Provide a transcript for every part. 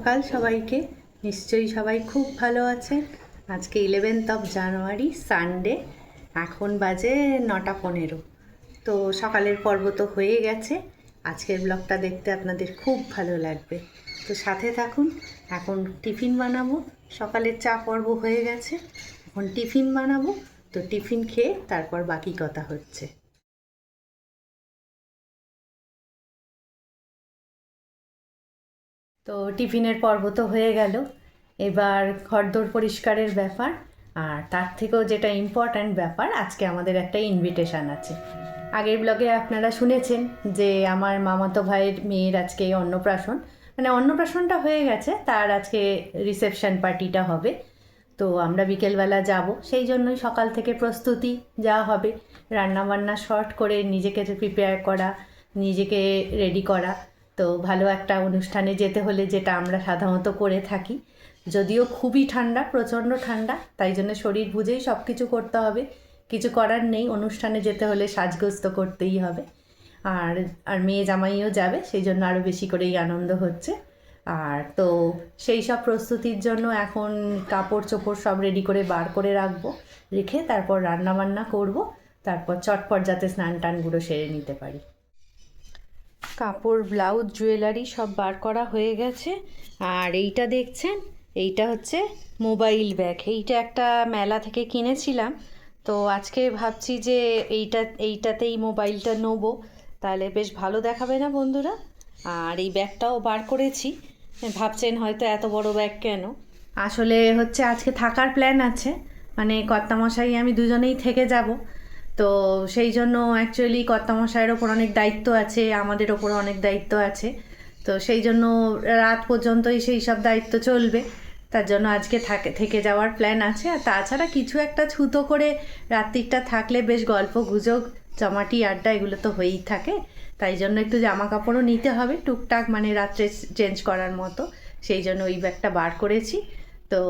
সকাল সবাইকে। নিশ্চয়ই সবাই খুব ভালো আছেন। আজকে 11th জানুয়ারি সানডে, এখন বাজে 9:15। তো সকালের পর্ব তো হয়ে গেছে। আজকের ব্লগটা দেখতে আপনাদের খুব ভালো লাগবে, তো সাথে থাকুন। এখন টিফিন বানাবো, সকালের চা পর্ব হয়ে গেছে, এখন টিফিন বানাবো। তো টিফিন খেয়ে তারপর বাকি কথা হচ্ছে। তো টিফিনের পর্ব তো হয়ে গেল, এবার ঘরদোর পরিষ্কারের ব্যাপার। আর তার থেকেও যেটা ইম্পর্ট্যান্ট ব্যাপার, আজকে আমাদের একটা ইনভিটেশান আছে। আগের ব্লগে আপনারা শুনেছেন যে আমার মামাতো ভাইয়ের মেয়ের আজকে অন্নপ্রাশন, মানে অন্নপ্রাশনটা হয়ে গেছে, তার আজকে রিসেপশন পার্টিটা হবে। তো আমরা বিকেলবেলা যাব, সেই জন্যই সকাল থেকে প্রস্তুতি যা হবে, রান্নাবান্না শর্ট করে নিজেকে প্রিপেয়ার করা, নিজেকে রেডি করা। তো ভালো একটা অনুষ্ঠানে যেতে হলে যেটা আমরা সাধারণত করে থাকি, যদিও খুবই ঠান্ডা, প্রচণ্ড ঠান্ডা, তাই জন্য শরীর বুঝেই সব কিছু করতে হবে। কিছু করার নেই, অনুষ্ঠানে যেতে হলে সাজগোজ তো করতেই হবে। আর আর মেয়ে জামাইও যাবে, সেই জন্য আরও বেশি করেই আনন্দ হচ্ছে। আর তো সেই সব প্রস্তুতির জন্য এখন কাপড় চোপড় সব রেডি করে বার করে রাখবো, রেখে তারপর রান্নাবান্না করব, তারপর চটপট যাতে স্নান টানগুলো সেরে নিতে পারি। কাপড়, ব্লাউজ, জুয়েলারি সব বার করা হয়ে গেছে। আর এইটা দেখছেন, এইটা হচ্ছে মোবাইল ব্যাগ। এইটা একটা মেলা থেকে কিনেছিলাম, তো আজকে ভাবছি যে এইটাতেই মোবাইলটা নেবো, তাহলে বেশ ভালো দেখাবে না বন্ধুরা? আর এই ব্যাগটাও বার করেছি। ভাবছেন হয়তো এত বড় ব্যাগ কেন, আসলে হচ্ছে আজকে থাকার প্ল্যান আছে, মানে কর্তামশাই আমি দুজনেই থেকে যাব। তো সেই জন্য অ্যাকচুয়ালি কর্তামশাইয়ের ওপর অনেক দায়িত্ব আছে, আমাদের ওপর অনেক দায়িত্ব আছে। তো সেই জন্য রাত পর্যন্তই সেই সব দায়িত্ব চলবে, তার জন্য আজকে থেকে যাওয়ার প্ল্যান আছে। আর তাছাড়া কিছু একটা ছুতো করে রাত্রিটা থাকলে বেশ গল্প গুজব, জমাটি আড্ডা এগুলো তো হয়েই থাকে। তাই জন্য একটু জামা কাপড়ও নিতে হবে টুকটাক, মানে রাত্রে চেঞ্জ করার মতো, সেই জন্য ওই ব্যাগটা বার করেছি। তো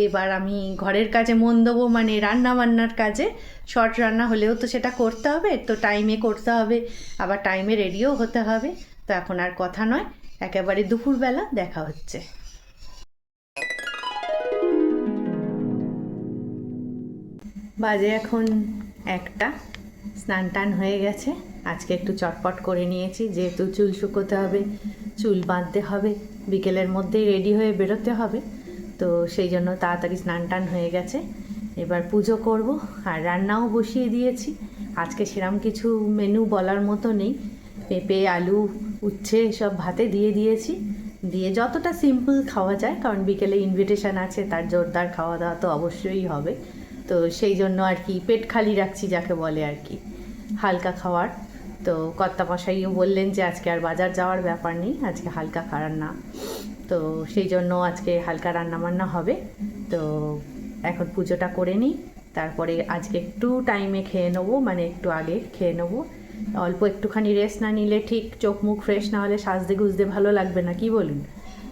এবার আমি ঘরের কাজে মন দেবো, মানে রান্না বান্নার কাজে। শর্ট রান্না হলেও তো সেটা করতে হবে, তো টাইমে করতে হবে, আবার টাইমে রেডিও হতে হবে। তো এখন আর কথা নয়, একেবারে দুপুরবেলা দেখা হচ্ছে। বাজে এখন 1টা, স্নান টান হয়ে গেছে। আজকে একটু চটপট করে নিয়েছি, যেহেতু চুল শুকোতে হবে, চুল বাঁধতে হবে, বিকেলের মধ্যেই রেডি হয়ে বেরোতে হবে। তো সেই জন্য তাড়াতাড়ি স্নান টান হয়ে গেছে। এবার পুজো করব, আর রান্নাও বসিয়ে দিয়েছি। আজকে সেরকম কিছু মেনু বলার মতো নেই, পেঁপে, আলু, উচ্ছে সব ভাতে দিয়ে দিয়েছি, দিয়ে যতটা সিম্পল খাওয়া যায়, কারণ বিকেলে ইনভিটেশন আছে, তার জোরদার খাওয়া দাওয়া তো অবশ্যই হবে। তো সেই জন্য আর কি পেট খালি রাখছি, যাকে বলে আর কি, হালকা খাওয়ার। তো কর্তামশাইও বললেন যে আজকে আর বাজার যাওয়ার ব্যাপার নেই, আজকে হালকা খাওয়ার না, তো সেই জন্য আজকে হালকা রান্নাবান্না হবে। তো এখন পুজোটা করে নিই, তারপরে আজকে একটু টাইমে খেয়ে নেবো, মানে একটু আগে খেয়ে নেবো। অল্প একটুখানি রেস্ট না নিলে ঠিক চোখ মুখ ফ্রেশ না হলে সাজতে গুজতে ভালো লাগবে না, কি বলুন?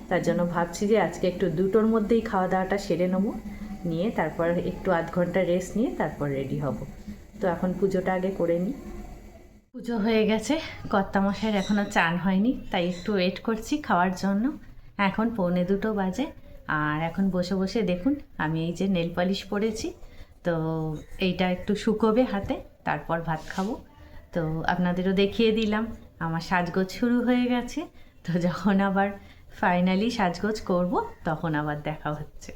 তার জন্য ভাবছি যে আজকে একটু 2টোর মধ্যেই খাওয়া দাওয়াটা সেরে নেবো, নিয়ে তারপর একটু আধ ঘন্টা রেস্ট নিয়ে তারপর রেডি হব। তো এখন পুজোটা আগে করে নিই। পুজো হয়ে গেছে, কর্তামশাইয়ের এখনও চান হয়নি, তাই একটু ওয়েট করছি খাওয়ার জন্য। এখন 1:45 বাজে। আর এখন বসে বসে দেখুন, আমি এই যে নেল পলিশ পরেছি, তো এইটা একটু শুকোবে হাতে, তারপর ভাত খাবো। তো আপনাদেরও দেখিয়ে দিলাম আমার সাজগোজ শুরু হয়ে গেছে। তো যখন আবার ফাইনালি সাজগোজ করব, তখন আবার দেখা হচ্ছে।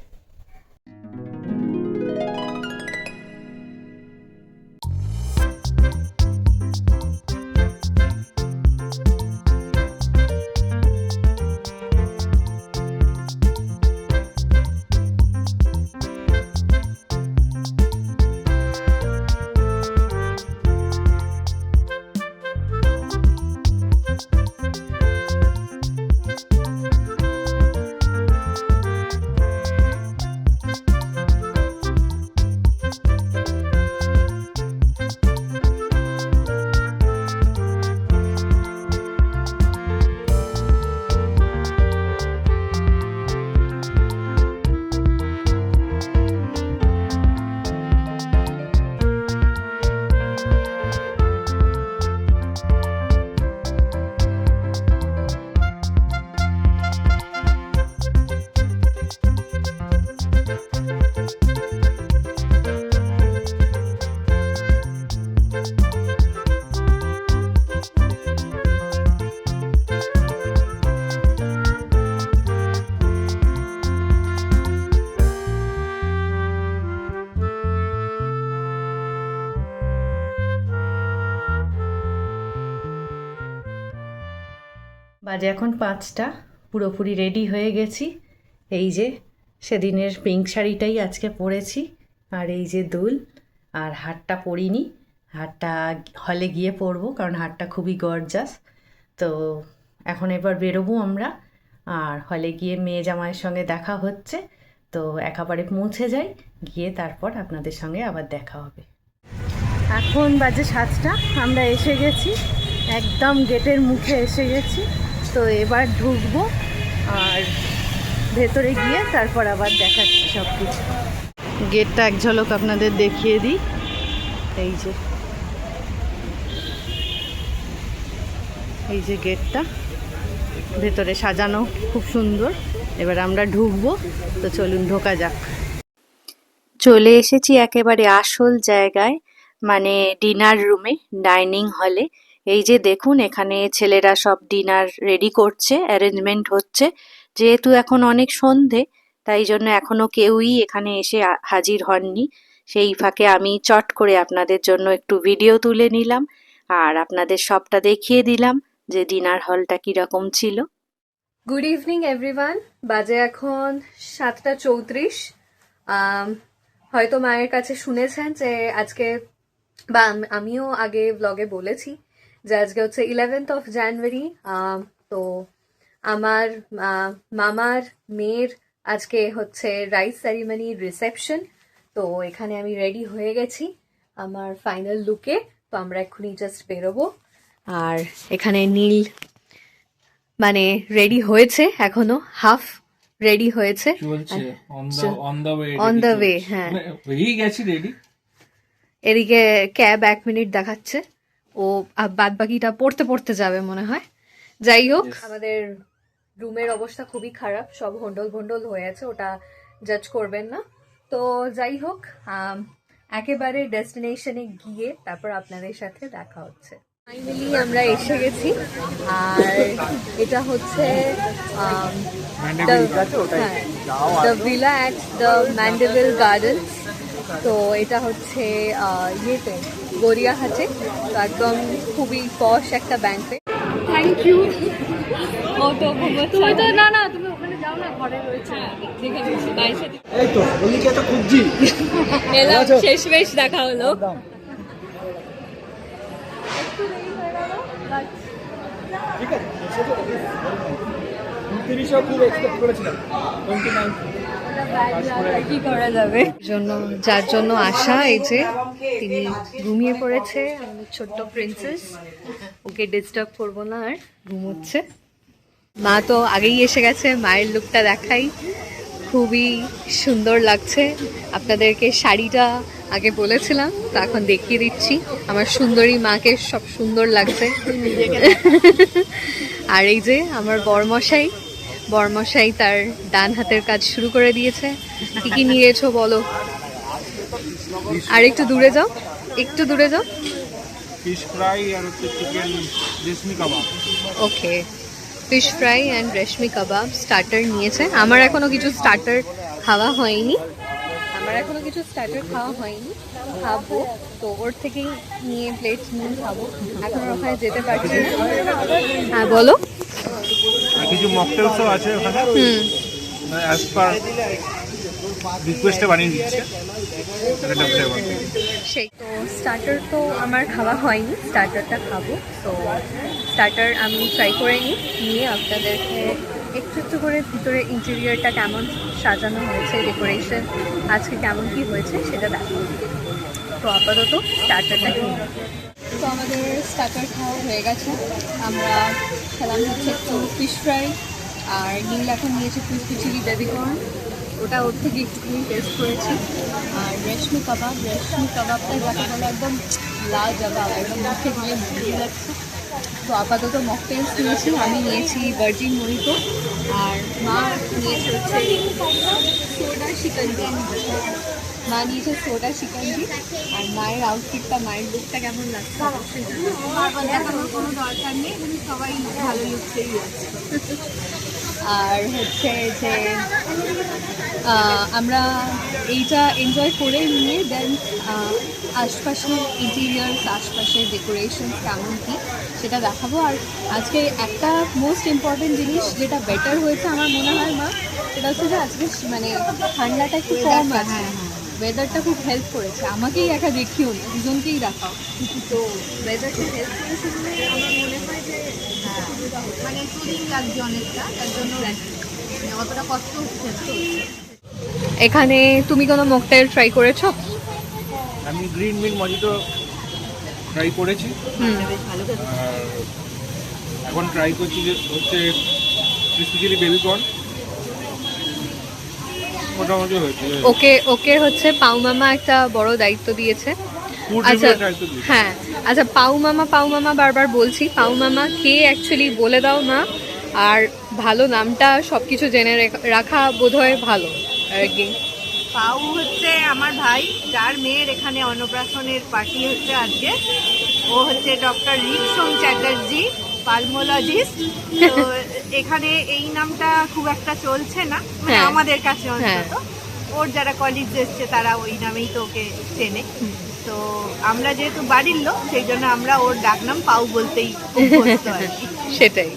বাজে এখন 5টা, পুরোপুরি রেডি হয়ে গেছি। এই যে সেদিনের পিঙ্ক শাড়িটাই আজকে পরেছি, আর এই যে দুল, আর হারটা পরিনি, হারটা হলে গিয়ে পরবো কারণ হারটা খুবই গর্জাস। তো এখন এবার বেরোবো আমরা, আর হলে গিয়ে মেয়ে জামাইয়ের সঙ্গে দেখা হচ্ছে। তো একেবারে পৌঁছে যাই, গিয়ে তারপর আপনাদের সঙ্গে আবার দেখা হবে। এখন বাজে 7টা, আমরা এসে গেছি, একদম গেটের মুখে এসে গেছি। তো এবার ঢুকবো, আর ভেতরে গিয়ে তারপর আবার দেখাচ্ছি সব কিছু। গেটটা এক ঝলক আপনাদের দেখিয়ে দিই। এই যে গেটটা, ভেতরে সাজানো খুব সুন্দর। এবার আমরা ঢুকবো, তো চলুন ঢোকা যাক। চলে এসেছি একেবারে আসল জায়গায়, মানে ডিনার রুমে, ডাইনিং হলে। এই যে দেখুন, এখানে ছেলেরা সব ডিনার রেডি করছে, অ্যারেঞ্জমেন্ট হচ্ছে। যেহেতু এখন অনেক সন্ধে, তাই জন্য এখনো কেউই এখানে এসে হাজির হননি। সেই ফাঁকে আমি চট করে আপনাদের জন্য একটু ভিডিও তুলে নিলাম, আর আপনাদের সবটা দেখিয়ে দিলাম যে ডিনার হলটা কিরকম ছিল। গুড ইভিনিং এভরিওয়ান, বাজে এখন 7:34। হয়তো মায়ের কাছে শুনেছেন যে আজকে, বা আমিও আগে ব্লগে বলেছি যে আজকে হচ্ছে 11th of January। তো আমার মামার মেয়ের আজকে হচ্ছে রাইস সেরিমনি রিসেপশন। তো এখানে আমি রেডি হয়ে গেছি আমার ফাইনাল লুকে। তো আমরা এক্ষুনি জাস্ট বেরোবো। আর এখানে নীল মানে রেডি হয়েছে, এখনো হাফ রেডি হয়েছে, চলছে অন দ্য ওয়ে। হ্যাঁ, হয়েই গেছি রেডি। এদিকে ক্যাব 1 মিনিট দেখাচ্ছে, ও বাদ বাকিটা পড়তে পড়তে যাবে মনে হয়। যাই হোক, আমাদের রুমের অবস্থা খুবই খারাপ, সব হন্ডল ভন্ডল হয়ে আছে, ওটা জাজ করবেন না। তো যাই হোক, একেবারে ডেস্টিনেশনে গিয়ে তারপর আপনাদের সাথে দেখা হচ্ছে। ফাইনালি আমরা এসে গেছি, আর এটা হচ্ছে the villa at the Mandeville gardens. তো এটা হচ্ছে ইয়েতে গড়িয়াহাটে। তো একদম খুবই পশ একটা ব্যাংকুয়েট। Thank you. তুমি তো না তুমি ওখানে যাও না, ঘরে রয়েছে, দেখে নিচ্ছি মায়ের সাথে। এই তো ওদিকে একটা খুঁজছি, এলাম, শেষ বেশ দেখা হলো। ঠিক আছে, খুব এক্সপেক্ট করেছিলাম। 29 কি করা যাবে, যার জন্য আশা। এই যে তিনি ঘুমিয়ে পড়েছে, আমাদের ছোট্ট প্রিন্সেস। ওকে ডিস্টার্ব করবো না, আর ঘুমোচ্ছে। মা তো আগেই এসে গেছে, মায়ের লুকটা দেখাই, খুবই সুন্দর লাগছে। আপনাদেরকে শাড়িটা আগে বলেছিলাম, তো এখন দেখিয়ে দিচ্ছি। আমার সুন্দরী মাকে সব সুন্দর লাগছে। আর এই যে আমার বরমশাই তার ডান হাতের কাজ শুরু করে দিয়েছে। কি কি নিয়েছো বলো? আর একটু দূরে যাও, ফিশ ফ্রাই আর হচ্ছে chicken reshmi kebab. Okay, fish fry and reshmi kebab starter নিয়েছে। আমার এখনো কিছু স্টার্টার খাওয়া হয়নি, খাবো। তো ওর থেকেই নিয়ে প্লেট নিয়ে খাবো, এখন ওখানে যেতে পারছি না। হ্যাঁ বলো। কিছু মকটেলসও আছে ওখানে, অ্যাজ পার রিকোয়েস্টে বানিয়ে দিচ্ছে। সেই তো স্টার্টার তো আমার খাওয়া হয়নি, স্টার্টারটা খাবো। তো স্টার্টার আমি ট্রাই করে নিয়ে আপনাদেরকে একটু করে ভিতরে ইন্টেরিয়রটা কেমন সাজানো হয়েছে, ডেকোরেশন আজকে কেমন কি হয়েছে সেটা দেখাবো। তো আপাতত স্টার্টারটা খেয়ে। তো আমাদের স্টার্টার খাওয়া হয়ে গেছে। আমরা খেলাম হচ্ছে একটু ফিশ ফ্রাই, আর নীল এখন নিয়েছে ক্রিসপি চিলি বেবিকর্ন, ওটা ওর থেকে একটুখানি টেস্ট করেছি। আর রেশমি কাবাবটা যাকে বলে একদম লাল জবাব, একদম মুখে গিয়ে মিলিয়ে যাচ্ছে। তো আপাতত মকটেলস নিয়েছি, আমি নিয়েছি ভার্জিন মোহিতো, আর মা নিয়েছে হচ্ছে সোডা শিকাঞ্জি। আর মায়ের আউটফিটটা, মায়ের লুকটা কেমন লাগছে অবশ্যই জানাবেন। কোনো দরকার নেই, সবাই ভালো লুকসেই আছে। আর হচ্ছে যে আমরা এইটা এনজয় করে নিয়ে দেন আশপাশের ইন্টেরিয়ার্স, আশপাশের ডেকোরেশন কেমন কী সেটা দেখাবো। আর আজকে একটা মোস্ট ইম্পর্টেন্ট জিনিস যেটা বেটার হয়েছে আমার মনে হয় মা, সেটা হচ্ছে যে আজকে মানে ঠান্ডাটা একটু কম আছে, ওয়েদারটা খুব হেল্প করেছে। আমাকেই একা দেখিও না, দুজনকেই দেখাও। তো ওয়েদারটা হেল্প করেছে বলে আমার মনে হয় যে মানে টুরিং লাগছে অনেকটা, তার জন্য অতটা কষ্ট হচ্ছে। এখানে তুমি কোনো মকটেল ট্রাই করেছো? আমি গ্রিন মিন্ট মজিটো ট্রাই করেছি, আর এখন ট্রাই করছি যে হচ্ছে স্পেশালি বেবি কর্ন, মোটামুটি হয়েছে। ওকে ওকে হচ্ছে পাউ মামা একটা বড় দায়িত্ব দিয়েছে। ফুড আচ্ছা রিভিউ ট্রাই করছি। হ্যাঁ, আচ্ছা পাউ মামা বারবার বলছি, পাউ মামা কে অ্যাকচুয়ালি বলে দাও না। আর ভালো নামটা সব কিছু জেনে রাখা বোধহয় ভালো আর কি। পাউ হচ্ছে আমার ভাই, যার মেয়ের এখানে অন্নপ্রাশনের পার্টি হচ্ছে আজকে। ও হচ্ছে ডক্টর রিকসং চ্যাটার্জি, পালমোলজিস্ট। তো এখানে এই নামটা খুব একটা চলছে না, মানে হ্যাঁ। আমাদের কাছে হ্যাঁ। অন্তত। ওর যারা কলিগস এসছে তারা ওই নামেই তো ওকে চেনে। তো আমরা যেহেতু বাড়ির লোক, সেই জন্য আমরা ওর ডাকনাম পাউ বলতেই অভ্যস্ত আর কি। সেটাই।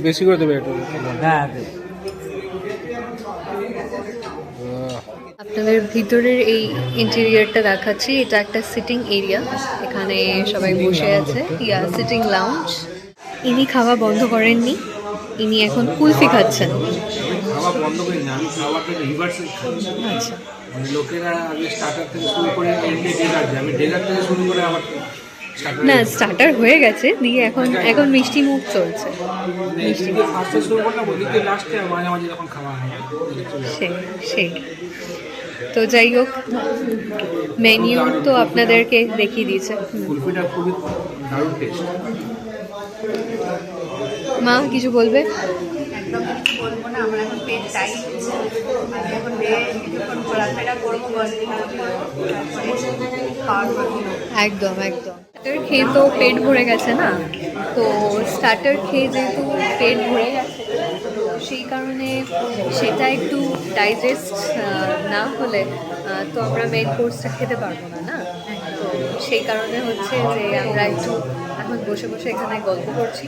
বেশি করে দেবে একটু। হ্যাঁ আপনাদের ভিতরের এই ইন্টেরিয়রটা দেখাচ্ছি। এটা একটা সিটিং এরিয়া, এখানে সবাই বসে আছে, ইয়া সিটিং লাউঞ্জ। ইনি খাওয়া বন্ধ করেননি, ইনি এখন কুলফি খাচ্ছেন। খাওয়া বন্ধ করি না, আমি খাওয়াটা রিভার্সে খাই। আচ্ছা, মানে লোকেরা আগে স্টার্টার থেকে শুরু করে এন্ডে ডেজার্ট যায়, আমি ডেজার্ট থেকে শুরু করে আবার starter না এ যাই। স্টার্টার হয়ে গেছে, দিয়ে এখন মিষ্টি মুখ চলছে। মিষ্টি দিয়ে ফার্স্টে শুরু করলাম, ওদিকে লাস্টে মাঝে মাঝে যখন খাওয়া হয় সেই তো যাই হোক, মেনিউ তো আপনাদেরকে দেখিয়ে দিয়েছে। কুলফিটা খুবই দারুণ টেস্ট। মা কিছু বলবে? একদম কিছু বলবো না, আমরা এখন পেট টাইট, আমি এখন কিছুক্ষণ ঘোরাফেরা করবো, গল্প করবো, তারপরে খাওয়ার করবো। একদম স্টার্টার খেয়ে তো পেট ভরে গেছে না, তো স্টার্টার খেয়ে যেহেতু পেট ভরে গেছে, তো সেই কারণে সেটা একটু ডাইজেস্ট না হলে তো আমরা মেন কোর্সটা খেতে পারবো না না। তো সেই কারণে হচ্ছে যে আমরা একটু এখন বসে বসে এখানে গল্প করছি,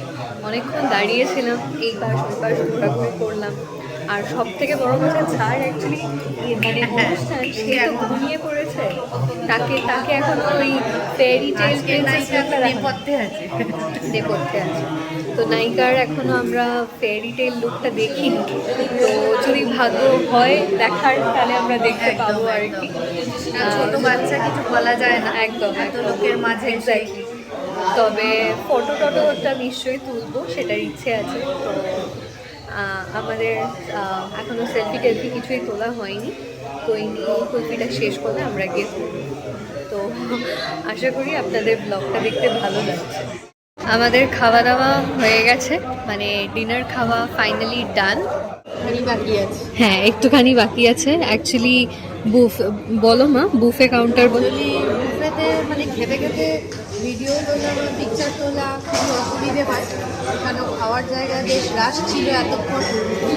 অনেকক্ষণ দাঁড়িয়েছিলাম, এই পাশ ওই পাশ ঘোরাঘুরি করলাম। আর সব থেকে বড় কথা, স্যার অ্যাকচুয়ালি মানে অনুষ্ঠান সে তো ঘুমিয়ে পড়েছে, তাকে এখন ওই ফেয়ারি টেল নেপথ্যে আছে। নেপথ্যে আছে, তো নায়িকার এখনো আমরা ফেয়ারি টেল লুকটা দেখিনি, তো যদি ভাগ্য হয় দেখার তাহলে আমরা দেখতে পাবো আর কি। ছোট বাচ্চা কিছু বলা যায় না, একদম এত লোকের মাঝে এক্স্যাক্টলি। তবে ফটো টটোটা নিশ্চয়ই তুলবো, সেটার ইচ্ছে আছে। তো আমাদের এখনও সেলফি টেলফি কিছুই তোলা হয়নি, তো এই নিয়ে কুলফিটা শেষ করলে আমরা গিয়ে তুলব। তো আশা করি আপনাদের ব্লগটা দেখতে ভালো লাগছে। আমাদের খাওয়া দাওয়া হয়ে গেছে, মানে ডিনার খাওয়া ফাইনালি ডান। বাকি আছে। হ্যাঁ একটুখানি বাকি আছে অ্যাকচুয়ালি। বলো মা, বুফে কাউন্টার বলো। বুফেতে মানে খেতে খেতে ভিডিও তোলা বা পিকচার তোলা খুবই অসুবিধে হয়, কারণ খাওয়ার জায়গায় বেশ রাশ ছিল এতক্ষণ,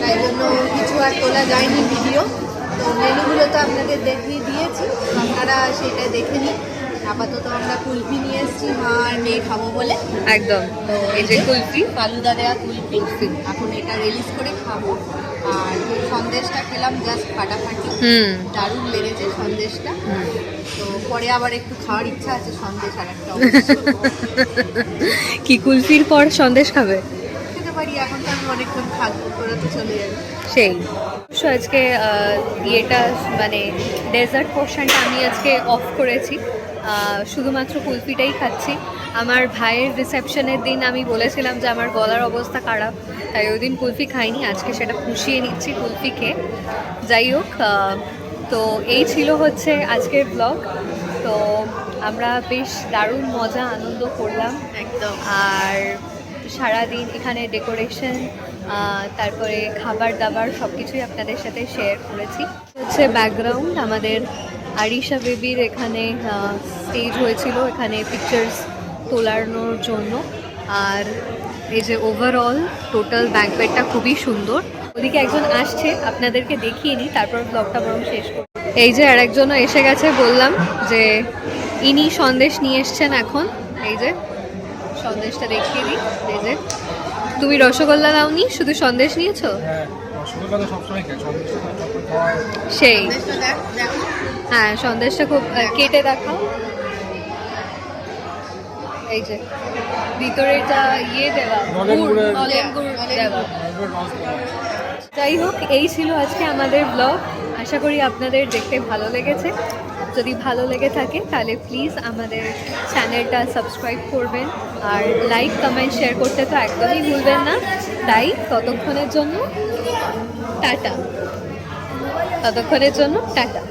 তাই জন্য কিছু আর তোলা যায়নি ভিডিও। তো মেনুগুলো তো আপনাদের দেখিয়ে দিয়েছি, আপনারা সেটা দেখে নিন। আপাতত আমরা কুলফি নিয়ে এসেছি, মা আর মেয়ে খাবো বলে। একদম, তো এই যে কুলফি, ফালুদা দেওয়া কুলফি, এখন এটা রিলিজ করে খাবো। আর সন্দেশটা খেলাম জাস্ট ফাটাফাটি, দারুণ লেগেছে সন্দেশটা। তো পরে আবার একটু খাওয়ার ইচ্ছা আছে সন্দেশ আর একটা। কি কুলফির পর সন্দেশ খাবে? খেতে পারি, এখন তো আমি অনেকক্ষণ থাকবো, তোরা তো চলে যাবে। সেই আজকে ইয়েটা মানে ডেজার্ট পোর্শনটা আমি আজকে অফ করেছি, শুধুমাত্র কুলফিটাই খাচ্ছি। আমার ভাইয়ের রিসেপশনের দিন আমি বলেছিলাম যে আমার গলার অবস্থা খারাপ, তাই ওই দিন কুলফি খাইনি, আজকে সেটা পুষিয়ে নিচ্ছি কুলফি খেয়ে। যাই হোক, তো এই ছিল হচ্ছে আজকের ব্লগ। তো আমরা বেশ দারুণ মজা আনন্দ করলাম একদম। আর সারাদিন এখানে ডেকোরেশন, তারপরে খাবার দাবার সব কিছুই আপনাদের সাথে শেয়ার করেছি। হচ্ছে ব্যাকগ্রাউন্ড আমাদের আরিশা বেবির এখানে স্টেজ হয়েছিল, এখানে পিকচার্স তোলানোর জন্য। আর এই যে ওভারঅল টোটাল ব্যাঙ্কোয়েটটা খুবই সুন্দর। ওদিকে একজন আসছে, আপনাদেরকে দেখিয়ে নিই, তারপর ব্লগটা বরং শেষ করব। এই যে আর একজনও এসে গেছে, বললাম যে ইনি সন্দেশ নিয়ে এসছেন এখন। এই যে সন্দেশটা দেখিয়ে দিই, এই যে তুমি রসগোল্লা দাওনি, শুধু সন্দেশ নিয়েছো? হ্যাঁ, রসগোল্লা তো সবসময় খাই, সন্দেশটা যখন খাওয়া হয়। সেই সন্দেশটা দেখো। হ্যাঁ, সন্দেশটা খুব কেটে দেখাও। এই যে ভিতরে যা ইয়ে দেওয়া, নলেন গুড়ের নলেন গুড় দেওয়া। রস দেওয়া। যাই হোক, এই ছিল আজকে আমাদের ব্লগ। আশা করি আপনাদের দেখতে ভালো লেগেছে। যদি ভালো লেগে থাকে তাহলে প্লিজ আমাদের চ্যানেলটা সাবস্ক্রাইব করবেন, আর লাইক কমেন্ট শেয়ার করতে তো একদমই ভুলবেন না। তাই ততক্ষণের জন্য টাটা।